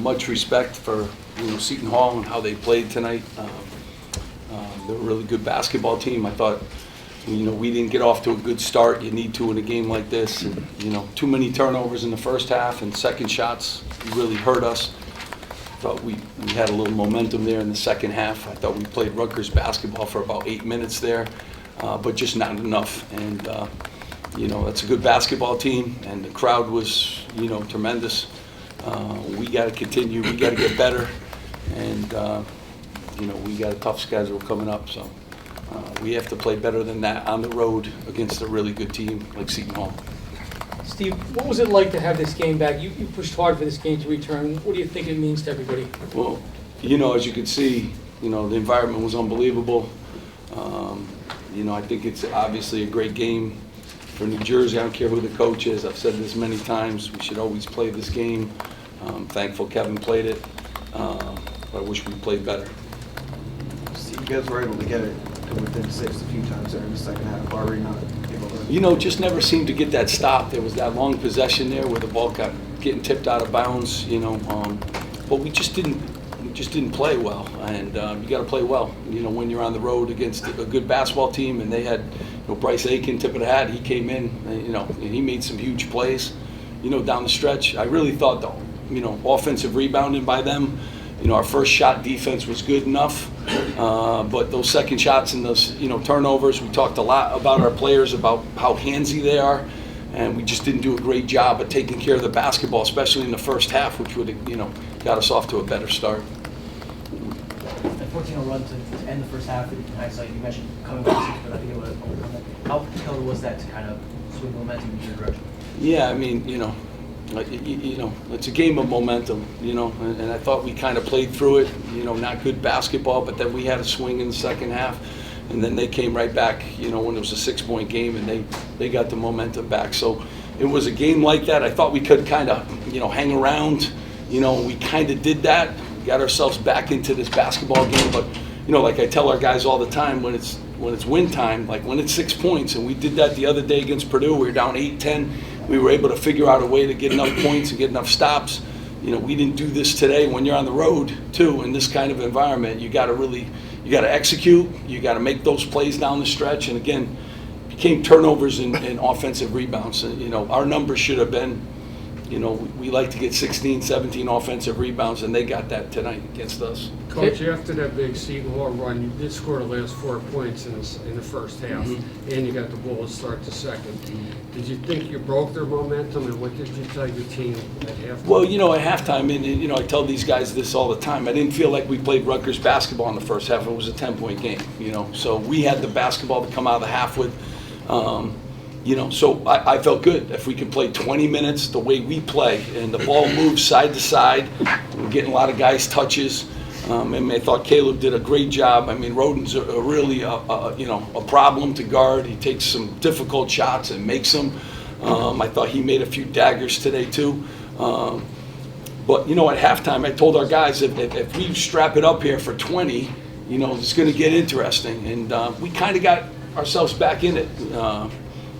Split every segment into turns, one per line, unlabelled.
much respect for Seton Hall and how they played tonight. They're a really good basketball team. I thought we didn't get off to a good start. You need to in a game like this. And, too many turnovers in the first half and second shots really hurt us. Thought we had a little momentum there in the second half. I thought we played Rutgers basketball for about 8 minutes there, but just not enough. And that's a good basketball team, and the crowd was tremendous. We got to continue. We got to get better, and we got a tough schedule coming up. So we have to play better than that on the road against a really good team like Seton Hall.
Steve, what was it like to have this game back? You pushed hard for this game to return. What do you think it means to everybody?
Well, as you can see, the environment was unbelievable. I think it's obviously a great game for New Jersey. I don't care who the coach is. I've said this many times. We should always play this game. I'm thankful Kevin played it. But I wish we played better.
Steve, you guys were able to get it to within 6 a few times there in the second half. Why were you not able to?
Just never seemed to get that stop. There was that long possession there where the ball kept getting tipped out of bounds. But we just didn't play well. And you got to play well. When you're on the road against a good basketball team, and they had Bryce Aiken, tip of the hat. He came in, and he made some huge plays. Down the stretch. I really thought offensive rebounding by them. Our first shot defense was good enough, but those second shots and those turnovers, we talked a lot about our players, about how handsy they are, and we just didn't do a great job at taking care of the basketball, especially in the first half, which would have got us off to a better start.
A 14-0 run to end the first half. In hindsight, you mentioned coming back, but I think it would have overcome that. How killer was that to kind of swing momentum in your direction?
Yeah, I mean, it's a game of momentum, and I thought we kind of played through it, not good basketball, but then we had a swing in the second half, and then they came right back, when it was a 6-point game, and they got the momentum back. So it was a game like that. I thought we could kind of, hang around, we kind of did that, got ourselves back into this basketball game, but, like I tell our guys all the time, when it's win time, like when it's 6 points, and we did that the other day against Purdue, we were down 8-10, we were able to figure out a way to get enough points and get enough stops. We didn't do this today. When you're on the road too, in this kind of environment, you got to execute, you got to make those plays down the stretch, and again, became turnovers and offensive rebounds. And, our numbers should have been, we like to get 16, 17 offensive rebounds, and they got that tonight against us.
Coach, after that big Seton Hall run, you did score the last 4 points in the first half, and you got the ball to start the second. Did you think you broke their momentum, and what did you tell your team at halftime?
Well, at halftime, and I tell these guys this all the time, I didn't feel like we played Rutgers basketball in the first half. It was a 10-point game, so we had the basketball to come out of the half with. So I felt good. If we could play 20 minutes the way we play, and the ball moves side to side, we're getting a lot of guys touches. And I thought Caleb did a great job. I mean, Roden's really a problem to guard. He takes some difficult shots and makes them. I thought he made a few daggers today too. But at halftime, I told our guys if we strap it up here for 20, it's going to get interesting. And we kind of got ourselves back in it.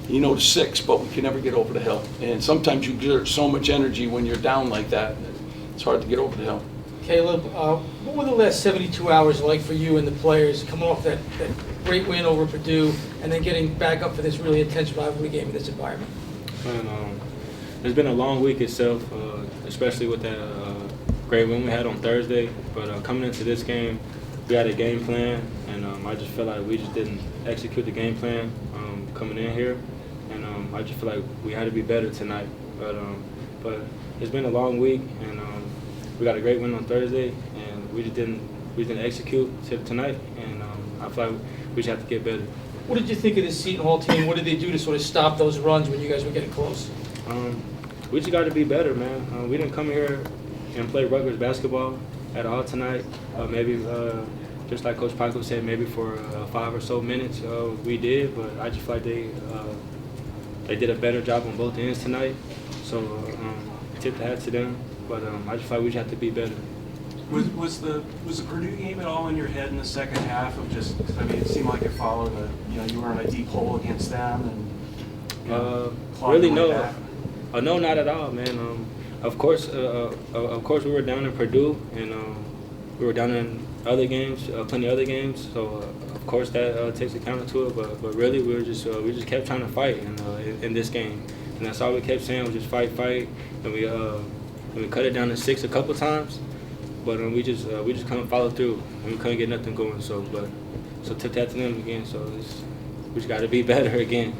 To 6, but we can never get over the hill. And sometimes you exert so much energy when you're down like that, it's hard to get over the hill.
Caleb, what were the last 72 hours like for you and the players coming off that great win over Purdue and then getting back up for this really intense rivalry game in this environment?
And, it's been a long week itself, especially with that great win we had on Thursday. But coming into this game, we had a game plan, and I just feel like we just didn't execute the game plan coming in here. And I just feel like we had to be better tonight. But it's been a long week, and we got a great win on Thursday, and we didn't execute tonight. And I feel like we just have to get better.
What did you think of this Seton Hall team? What did they do to sort of stop those runs when you guys were getting close?
We just got to be better, man. We didn't come here and play Rutgers basketball at all tonight. Maybe just like Coach Pikiell said, maybe for 5 or so minutes we did, but I just feel like they did a better job on both ends tonight. So tip the hat to them, but I just feel like we just have to be better.
Was the Purdue game at all in your head in the second half of just? I mean, it seemed like it followed you were in a deep hole against them and
really no, no, not at all, man. Of course, we were down in Purdue, and we were down in other games, plenty of other games. So of course that takes account to it. But really, we just kept trying to fight in this game, and that's all we kept saying was just fight, and we cut it down to 6 a couple times, but we just couldn't follow through, and we couldn't get nothing going. So took that to them again. So we just got to be better again.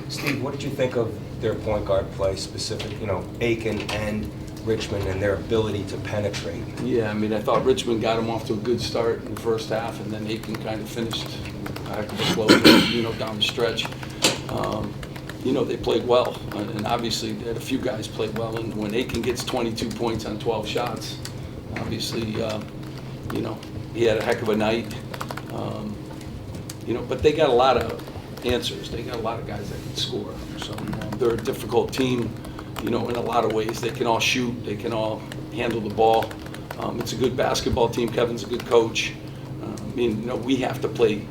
Steve, what did you think of their point guard play, specific, Aiken and Richmond, and their ability to penetrate?
Yeah, I mean, I thought Richmond got them off to a good start in the first half, and then Aiken kind of finished slowly, down the stretch. They played well, and obviously they had a few guys played well. And when Aiken gets 22 points on 12 shots, obviously, he had a heck of a night. But they got a lot of answers. They got a lot of guys that can score. So they're a difficult team, in a lot of ways. They can all shoot. They can all handle the ball. It's a good basketball team. Kevin's a good coach. We have to play.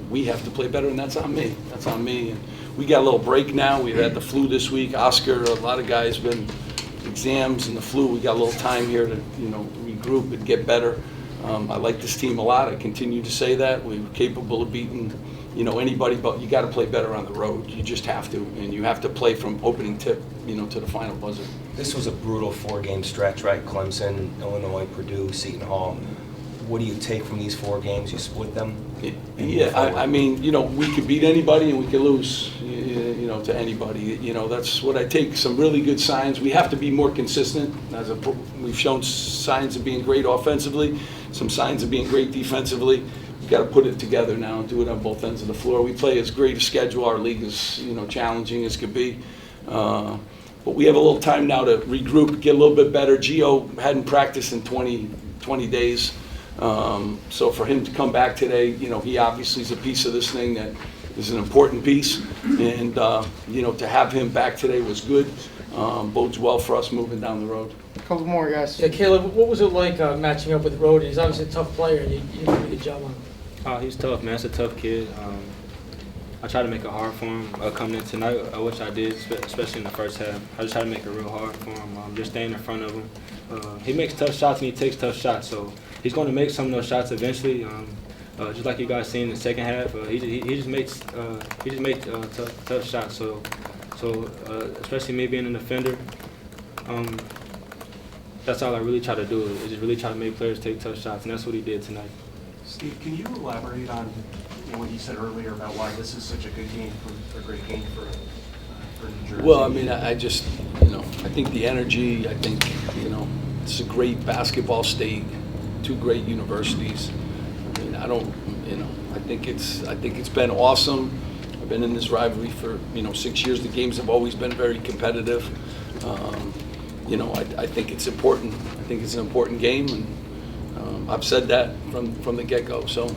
We have to play better, and that's on me. That's on me. And we got a little break now. We've had the flu this week. Oscar, a lot of guys been exams and the flu. We got a little time here to regroup and get better. I like this team a lot. I continue to say that. We're capable of beating anybody, but you got to play better on the road. You just have to, and you have to play from opening tip, to the final buzzer.
This was a brutal 4-game stretch, right? Clemson, Illinois, Purdue, Seton Hall. What do you take from these 4 games? You split them?
Yeah, I mean, we could beat anybody and we could lose, to anybody. That's what I take. Some really good signs. We have to be more consistent. We've shown signs of being great offensively, some signs of being great defensively. We've got to put it together now and do it on both ends of the floor. We play as great a schedule. Our league is, challenging as could be. But we have a little time now to regroup, get a little bit better. Gio hadn't practiced in 20 days. So for him to come back today, he obviously is a piece of this thing that is an important piece. And, to have him back today was good. Bodes well for us moving down the road.
A couple more, guys. Yeah, Caleb, what was it like matching up with Roadie? He's obviously a tough player, and you did a good job on him.
He's tough, man. It's a tough kid. I tried to make it hard for him coming in tonight, which I did, especially in the first half. I just tried to make it real hard for him, just staying in front of him. He makes tough shots and he takes tough shots, so he's going to make some of those shots eventually. Just like you guys seen in the second half, he just makes tough shots. So especially me being an defender, that's all I really try to do. Is just really try to make players take tough shots, and that's what he did tonight.
Steve, can you elaborate on what you said earlier about why this is such a good game, a great game for New Jersey?
Well, I mean, I just, I think the energy, I think, it's a great basketball state, 2 great universities. I mean, I think it's been awesome. I've been in this rivalry for, 6 years. The games have always been very competitive. I think it's important. I think it's an important game, and I've said that from the get-go. So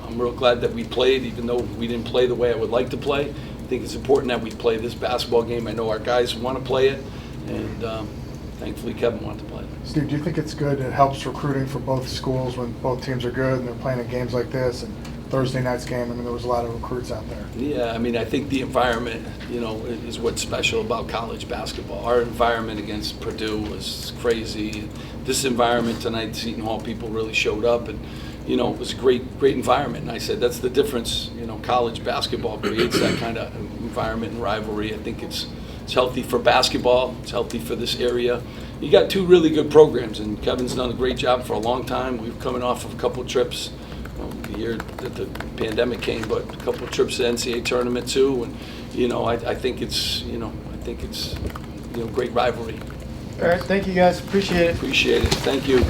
I'm real glad that we played, even though we didn't play the way I would like to play. I think it's important that we play this basketball game. I know our guys want to play it, and thankfully Kevin wanted to play it.
Steve, do you think it's good? It helps recruiting for both schools when both teams are good and they're playing in games like this. And Thursday night's game, I mean, there was a lot of recruits out there.
Yeah, I mean, I think the environment, is what's special about college basketball. Our environment against Purdue was crazy. This environment tonight, Seton Hall people really showed up, and it was a great environment. And I said that's the difference. College basketball creates that kind of environment and rivalry. I think it's healthy for basketball. It's healthy for this area. You got 2 really good programs, and Kevin's done a great job for a long time. We're coming off of a couple trips. The year that the pandemic came, but a couple of trips to the NCAA tournament too, and I think it's great rivalry.
All right, thank you guys, appreciate it.
Appreciate it. Thank you.